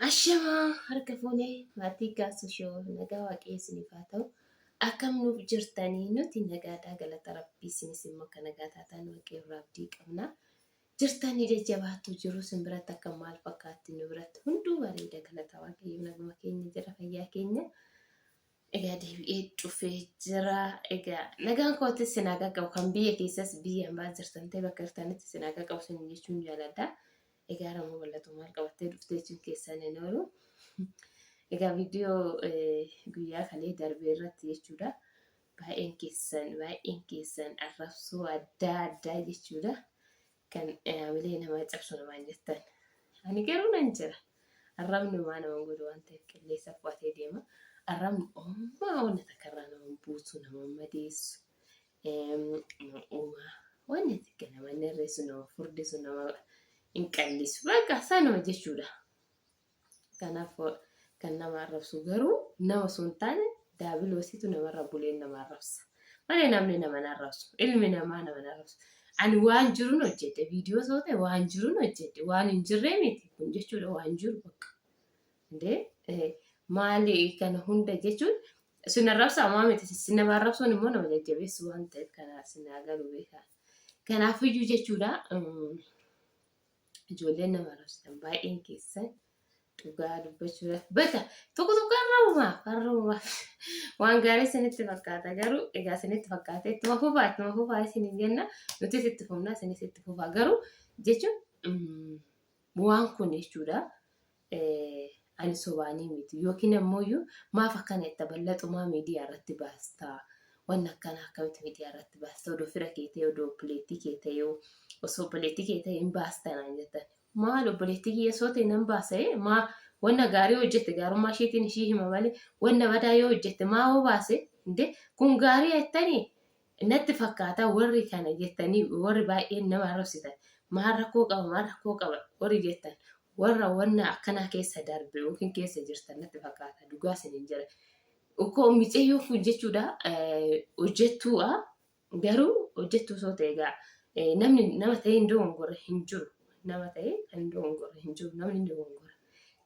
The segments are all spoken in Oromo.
Ashama harka fuunee maatii gaasishoo nagaa waaqessinii haa ta'u akkam nuuf jirtanii nuti nagaadhaa galata rabbii isinis immoo kan nagaa taataan waaqeerraa abdii qabna. Jirtanii jajjabaattu jiru simbiratti akka maal fakkaatti nu biratti hunduu bareeda galata waaqayyoo naguma keenya jira fayyaa keenya. Egaa deebi'ee dhufee jira. Egaa nagaan kootis sinaagaa qabu kan biyya keessas biyya hambaa jirtan ta'e bakka jirtanitti sinaagaa qabu sin jechuun jaaladha. Egaa ramoo bal'atu maal qabattee dhuftee jechuun keessan hin oolu. Egaa viidiyoo guyyaa kalee darbee irratti jechuudha. Baay'een keessan arrabsoo adda jechuudha. Kan malee nama cabsu namaan jettan. Ani garuu nan jira. Arrabni maa nama godhu waan ta'eef qilleensa fu'atee deema. Arrabni ommaa wanna takarraa nama buusu nama madeessu. Wanni xiqqaa nama narreessu nama furdisu nama hin qallisu bakka sanuma jechuudha. Kanaaf kan nama arrabsu garuu nama sun taane daabiloositu namarra buleen nama arrabsa. Malee namni nama arrabsu ilmi namaa nama arrabsu. Ani waan jiruun hojjete viidiyoo soo ta'e waan jiruun hojjete waan hin jirree miti kun jechuudha waan jiru bakka. Maali kana hunda jechuun sin arrabsa maa miti sin nama arrabsuun immoo nama jajjabeessu waan ta'eef kana sin agaruu beekaa. Kanaafiyyuu jechuudha. Ijoolleen nama arrabsitan baay'een keessan dhugaa dubbachuudhaaf bakka tokko arrabumaa waan gaarii isinitti fakkaata garuu egaa isinitti fakkaate ittuma fufaa isiniin jenna nuti itti fufnaa isinis itti fufaa garuu jechuun waan kun jechuudha ani sobaanii miti yookiin ammoo maaf akkana itti bal'atumaa miidiyaa irratti baastaa waan akkana akkamitti miidiyaa irratti baastaa odoo fira kee ta'e odoo obboleettii kee ta'e osoo obboleettii kee ta'e hin baastanaan jettan maal obboleettii kiyya soo ta'e nan baasee maa wanna gaarii hojjette gaarummaa isheetiin ishii hima malee wanna badaa yoo hojjette maa hoo baase kun gaarii jettanii natti fakkaata warri kana jettanii warri baay'een nama arrabsitan maal rakkoo qaba warri jettan warra wanna akkanaa keessa darbe yookiin keessa jirtan natti fakkaata dhugaa isiniin jira. Ukkoo miiceyyoo kun jechuudha hojjettuudha garuu hojjettuu soo ta'e egaa namni nama ta'ee hin dogongorre hin jiru. Nama ta'ee kan dogongorre hin jiru namni hin dogongorre.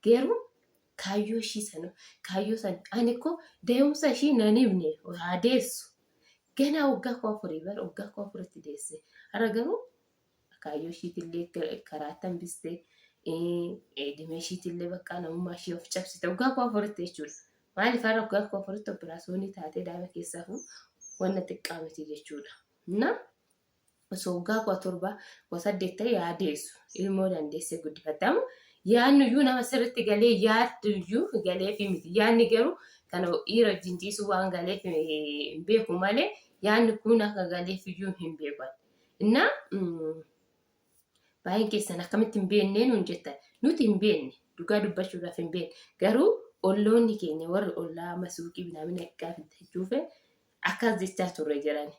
Garuu kaayyoo ishii sana ani koo deemsa ishii nan himne adeessu. Ganaa waggaa koo afurii bara waggaa koo afuritti deesse. Har'a garuu kaayyoo ishiitillee karaatti hambistee dhimma ishiitillee bakka namummaa ishii of cabsite waggaa koo afuritti jechuudha. Maaliif har'a waggaa koo afuritti operaasyoonii taatee daa'ima keessaaf wanna xiqqaa miti jechuudha. Osoo waggaa koo torbaa koo 8 ta'e yaadeessu ilmoo dandeessee guddifatamu yaannuyyuu nama sirriitti galee yaadduyyuu galee fi miti yaanni garuu kana dhiira jinjiisuu waan galeef hin beeku malee yaanni kun akka galeefiyyuu hin beekan. Innaa baay'een keessan akkamitti hin beeknee nuun jettan nuti hin beekne dhugaa dubbachuudhaaf hin beekne garuu olloonni keenya warri ollaa masuuqii binaamina gaafatachuuf akkas jechaa turre jirani.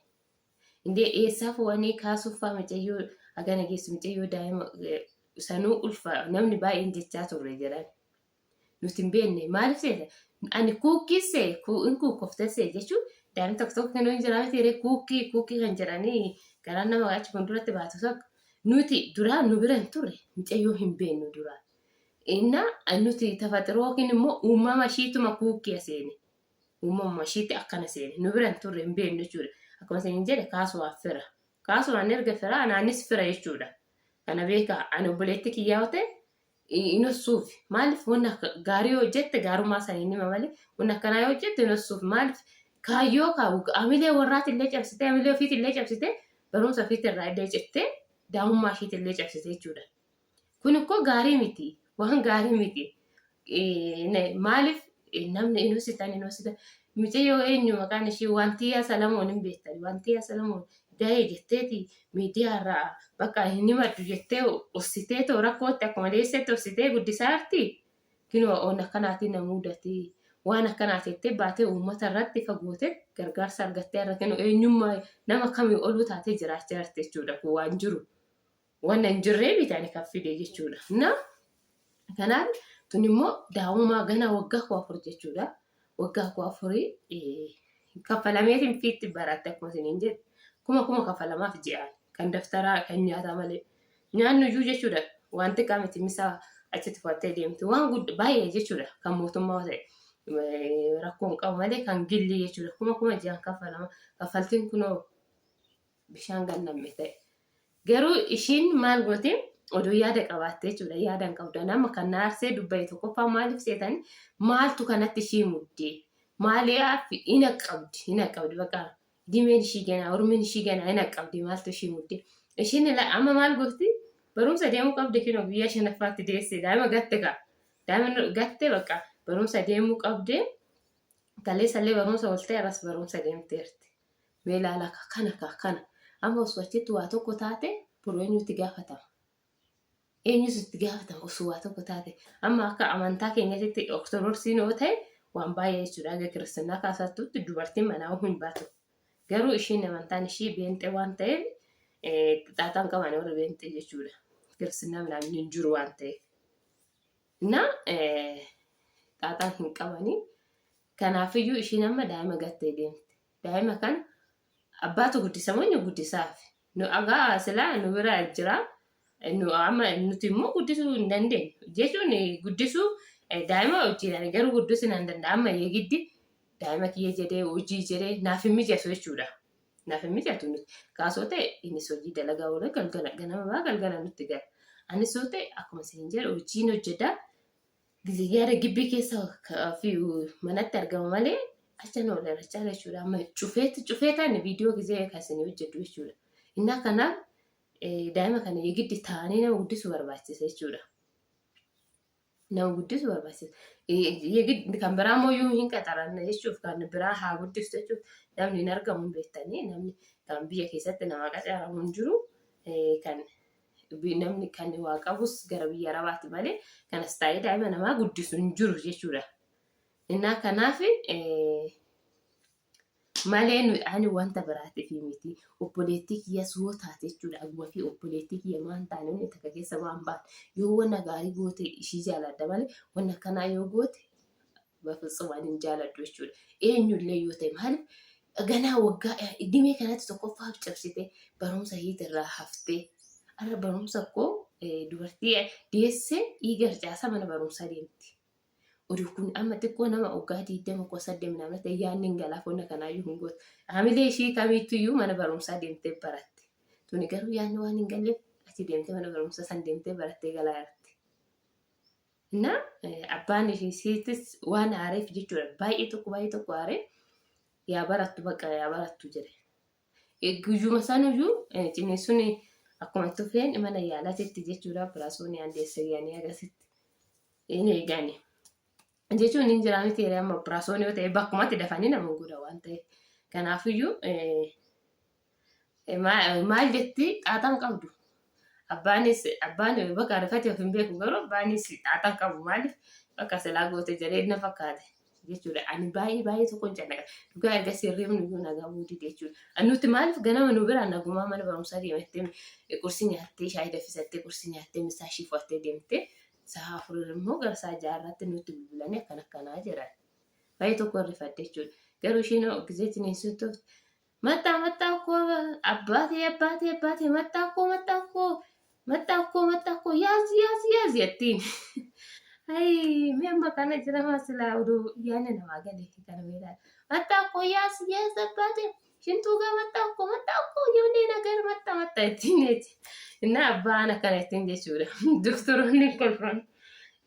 Indee eessaaf wanii kaasuuf faa micayyoo hagana geessu micayyoo daa'ima sanuu ulfa namni baay'een jechaa turre jiran. Nuti hin beekne maaliif seeta ani kuukkisee kuukoftesee jechuun daa'imni tokko kan hin jiraate tiree kuukkii kan jedhanii garaan nama achi fuulduratti baatu tokko nuti duraan nu bira hin turre micayyoo hin beeknu duraan. Innaa nuti tafaxiroo yookiin immoo uumama ishiituma kuukkii seene uumama ishiitti akkana seene nu bira hin turre hin beeknu jechuudha. Akkuma isin jedhe kaasuudhaaf fira. Kaasuudhaan erga fira anaanis fira jechuudha. Kana beekaa ani obboleettii kiyyaa ta'e inossuuf maaliif wanna gaarii hojjette gaarummaa sanii nima malee wanna akkanaa yoo hojjette inossuuf maaliif kaayyoo kaa'u amilee warraatillee cabsitee amilee ofiitillee cabsitee barumsa ofiitirraa illee cittee daa'ummaa ishiitillee cabsite jechuudha. Kun ikkoo gaarii miti waan gaarii miti maaliif namni inossitan micayyoo eenyu maqaan ishii Wantiyaa Salamoon hin beektan Wantiyaa Salamoon daa'ee jetteeti miidiyaarraa bakka hin himadhu jettee obsitee too rakkootti akkuma deessetti obsitee guddisaa jirti. Kinoo on akkanaatiin na mudate waan akkanaati jettee baatee uummata irratti fagoote gargaarsa argattee irra kennu eenyummaa nama kamii oluu taatee jiraachaa jirti jechuudha kun waan jiru. Waan hin jirree bitaan kan fide jechuudha. Kanaaf tun immoo daa'ummaa gana waggaa koo afur jechuudha. Waggaa koo afurii kaffalameetiin fiitti baratte akkuma isiniin jedhe kuma kaffalamaaf ji'aan kan daftaraa kan nyaataa malee nyaannuyyuu jechuudha wanti qaamiti misaa achitti fudhattee deemti. Waan guddaa baay'ee jechuudha kan mootummaa ta'e. Rakkoon qabu malee kan gilli jechuudha. Kuma ji'aan kaffalama. Kaffaltiin kunoo bishaan gannamme ta'e. Garuu ishiin maal gootee oduu yaada qabaatte jechuudha. Yaada hin qabdu. Nama kan naarsee dubbatte tokkoffaa maaliif seetanii maaltu kanatti ishii muddee maaliif hin qabdi bakka dimeen ishii ganaa ormiin ishii ganaa hin qabdi maaltu ishii muddee ishiin amma maal gooti barumsa deemuu qabdi kinoo biyya shanaffaatti deessee daa'ima gatte bakka barumsa deemuu qabdee kaleessallee barumsa ooltee aras barumsa deemteerti. Mee ilaala kana amma osoo achitti waa tokko taate biroo eenyutti gaafatama. Eenyutti gaafatama osoo waa tokko taate amma akka amantaa keenyatti ortodoksiin yoo ta'e waan baay'ee jechuudha. Aga kiristinnaa kaasattutti dubartiin manaa hin baatu. Garuu ishiin amantaan ishii beenxee waan ta'eef xaaxaan qaban warra beenxee jechuudha. Kiristinnaa minaan hin jiru waan ta'eef. Xaaxaan hin qabanii. Kanaafiyyuu ishiin amma daa'ima gattee deemti. Daa'ima kana abbaatu guddisa moo guddisaaf? Nu agaa silaa nu bira jira. Nuti immoo guddisuu hin dandeenyu. Jechuun guddisuu daa'ima hojiidhaan garuu guddisuu hin danda'amu. Yeegiddi daa'ima kiyya jedhee hojii jedhee naaf hin mijatu jechuudha. Naaf hin mijatu nuti. Kaasoo ta'e innis hojii dalagaa oola galgala nutti gala. Anis yoo ta'e akkuma isin jedhu hojiin hojjetaa yaada gibbii keessa fi manatti argama malee acha na oola irra jechuudha. Amma cufeetaan viidiyoo gizee kan isin hojjetu jechuudha. Innaa kanaaf daa'ima kana yeegiddi taa'anii nama guddisuu barbaachisa jechuudha. Nama guddisuu barbaachisa. Kan biraa immoo hin qaxaranne jechuuf kan biraa haa guddistu jechuuf namni hin argamu hin beektanii namni kan biyya keessatti nama qaxaramu hin jiru namni kan waa qabus gara biyya arabaati malee kanas taa'ee daa'ima namaa guddisu hin jiru jechuudha. Innaa kanaaf malee ani wanta biraatiif miti obboleettii kiyya soo taate jechuudha. Aguma fi obboleettii kiyya maan taane inni takka keessa waan baate yoo wanna gaarii goote ishii jaaladda malee wanna kanaa yoo goote bafitsumaan hin jaaladdu jechuudha. Eenyullee yoo ta'e maaliif ganaa waggaa dhimee kanatti tokkoffaaf cabsite barumsa hiitirraa haftee arra barumsa koo dubartii deessee dhiiga harcaasa mana barumsaa deemti. Oduu kun amma xiqqoo nama waggaa 28 namni ta'e yaadni hin galaaf wanna kanaayyuu hin gootu. Haamilee ishii kamiiyyuu mana barumsaa deemtee baratte. Tuni garuu yaadni waan hin galleef achi deemtee mana barumsaa san deemtee barattee galaa jirti. Abbaan ishiitis waan aareef jechuudha. Baay'ee tokko aaree yaa barattu jedhe. Guyyuma sanuyyuu ciniinsuun akkuma tufeen mana yaalaatti jechuudha. Biraasonni aandeessa yaanii agasitti hin eegani. Jechuun hin jiraanne ta'ee amma biraasonni yoo ta'e bakkumatti dafanii nama guddaa waan ta'eef. Kanaafiyyuu maal jetti xaaxaan qabdu. Abbaan bakka arifate of hin beeku garuu abbaanis xaaxaan qabu maaliif bakka silaa goote jedhee na fakkaate jechuudha. Ani baay'ee tokko hin cannaqa. Dhugaa erga sirriin nuyyuu nagaa buudii jechuudha. Nuti maaliif ganama nu biraan nagumaa mana barumsaa deemattee qursii nyaattee shaayii danfisattee qursii nyaattee misaa ishii fudhattee deemtee sa'a 4 immoo gara sa'a 6 nutti bilbilanii akkanaa jiran. Baay'ee tokko rifadde jechuudha. Garuu ishiin gizee ciniinsuutti mattaa koo abbaatee mattaa koo yaas jettiin. Mee amma kana jiramaa silaa oduu yaadni namaa galee kana meedhaa. Mattaa koo yaas abbaatee shintuugaa mattaa koo yoonii nagar mattaa ittiin jechi. Innaa abbaan akkana ittiin jechuudha. Doktoroonni kolfan.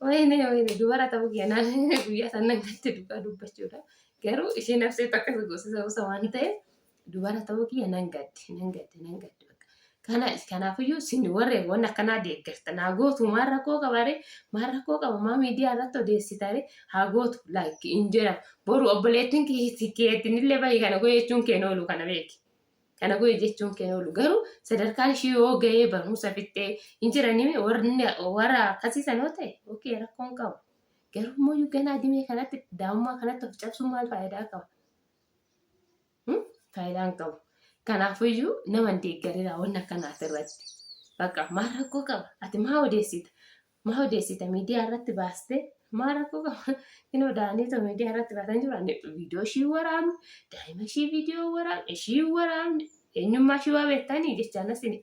Wayne dubara ta'uu keenan guyyaa sannan gatti dubbachuudha. Garuu isheen nafsee takka gosa waan ta'eef dubara ta'uu kiyya nan gaddi. Kanaafiyyuu isin warreen waan akkanaa deeggarta naa gootu maal rakkoo qaba maa miidiyaa irratti odeessitare haa gootu hin jedhamu. Boru obboleettiin keettinillee baay'ee kana goe jechuun keen oolu kana beeki. Kana goe jechuun keen oolu garuu sadarkaan ishii yoo ga'ee barumsa fixxee hin jiranii warra akkasiisan yoo ta'e okee rakkoon qaba. Garuu immoo ganaa dhimee kanatti daa'ummaa kanatti of cabsuun maal faayidaa qaba? Faayidaan qabu. Kanaafiyyuu nama deeggareera waan akkanaati irratti. Bakka maal rakkoo qaba? Ati maa odeessita miidiyaa irratti baastee maal rakkoo qaba? Inni odaanii ta'u miidiyaa irratti baasan jiran viidiyoo ishii waraabne, daa'ima ishii viidiyoo waraabne, ishii waraabne, eenyummaa ishii waa beektanii jechaan isin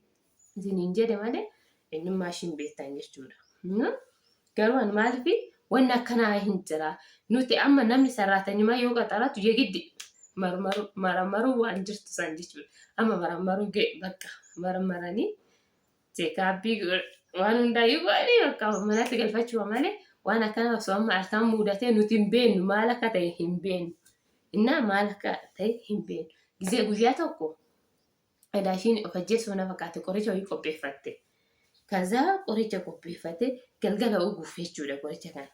hin jedhe malee eenyummaa ishii hin beektan jechuudha. garuu ani maaliif wanni akkanaa hin jira nuti amma namni sarraatanyumaa yoo qaxaratu yegiddi marmaruu waan jirtu san jechuudha amma marmaruu bakka marmaranii cheekaapbii waan hundaayyuu godhanii bakka manatti galfachuu malee waan akkana osoo amma harkaan muudatee nuti hin beennu maal akka ta'e hin beennu innaa maal akka ta'e hin beennu gisee guyyaa tokko adaashiin of ajjeesuu na fakkaate qoricha wayii qopheeffatte kazaa qoricha qopheeffatte galgala uguuf jechuudha qoricha kana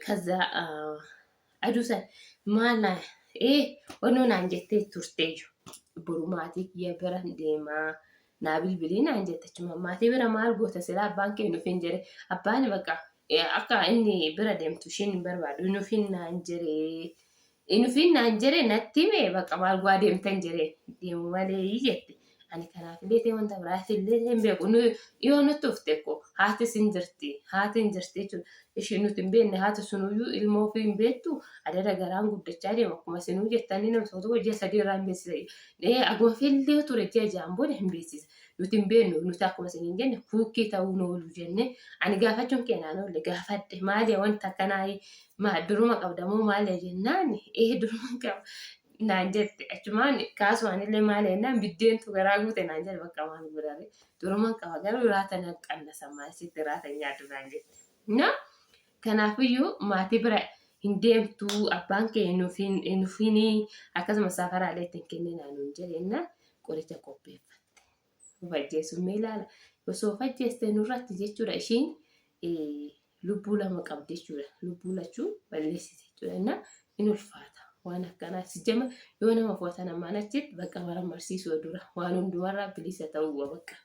kazaa aduusan maal wannoo naan jettee turteeyyu burumaatii kiyya bira deemaa naa bilbilii naan jettachuma maatii bira maal goota silaa abbaan kee nuuf hin jire abbaan bakka akka inni bira deemtu isheen hin barbaadu nuuf hin naan jire natti hime bakka maal go'a deemtan jire deemu malee jette ani kanaaf illee ta'e wanta biraatti illee hin beeku yoo nutti ufte ko haati hin jirti jechuudha isheen nuti hin beekne haati sunuyyuu ilmoo ofii hin beektu adada garaan guddachaa deema akkuma isinuu jettanii nama tokko hojii sadii irraa hin beeksisa akkuma fillee ture ji'a ja'an booda hin beeksisa nuti hin beeknu nuti akkuma isin hin jenne kuukkii ta'uu noolu jenne ani gaafachuun keenyaan oolle gaafadhe maali wanta akkanaa duruma qabdamoo maali jennaan duruma qaba. Naan jette achumaan kaasumaan illee maal jennaan biddeentu garaa guute naan jedhe bakka waan gurare durumaan qaba garuu raatan qannasa maasitti raatan nyaatu naan jette. Kanaafiyyuu maatii bira hin deemtu abbaan kee nuufin akkasumas safaraalee ittiin kenninaa nuun jedheenna qoricha qopheeffatte. Ufajjeessuun mee ilaala osoo ufajjeeste nurratti jechuudha ishiin lubbuu lama qabdi jechuudha lubbuu lachuu balleessite jechuudha in ulfaata. Waan akkanaa si jama yoo nama fotan ammaan achitti bakka marmarsiisuu dura waan hundumarraa bilisa ta'uu bakka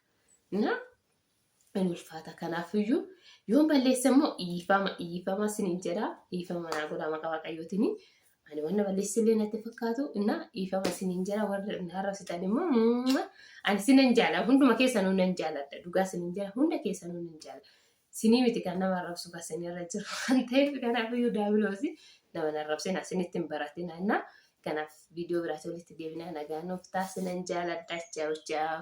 in ulfaata kanaafiyyuu yoo balleessa immoo iifama sinin jedha iifama naa godha maqaa waaqayyootiin ani wanna balleessillee natti fakkaatu iifama sinin jedha warra naarrabsitan immoo ani sinan jaala hunduma keessanuu nan jaaladha dhugaa sinin jedha hunda keessanuu nan jaala sinii miti kan nama arrabsu basanirra jiru waan ta'eef kanaafiyyuu daabiloosi nama narrabsina asinitti hin baratina kanaaf viidiyoo biraatti walitti deebinaa nagaan of taasisan jaaladha. Ciao ciao.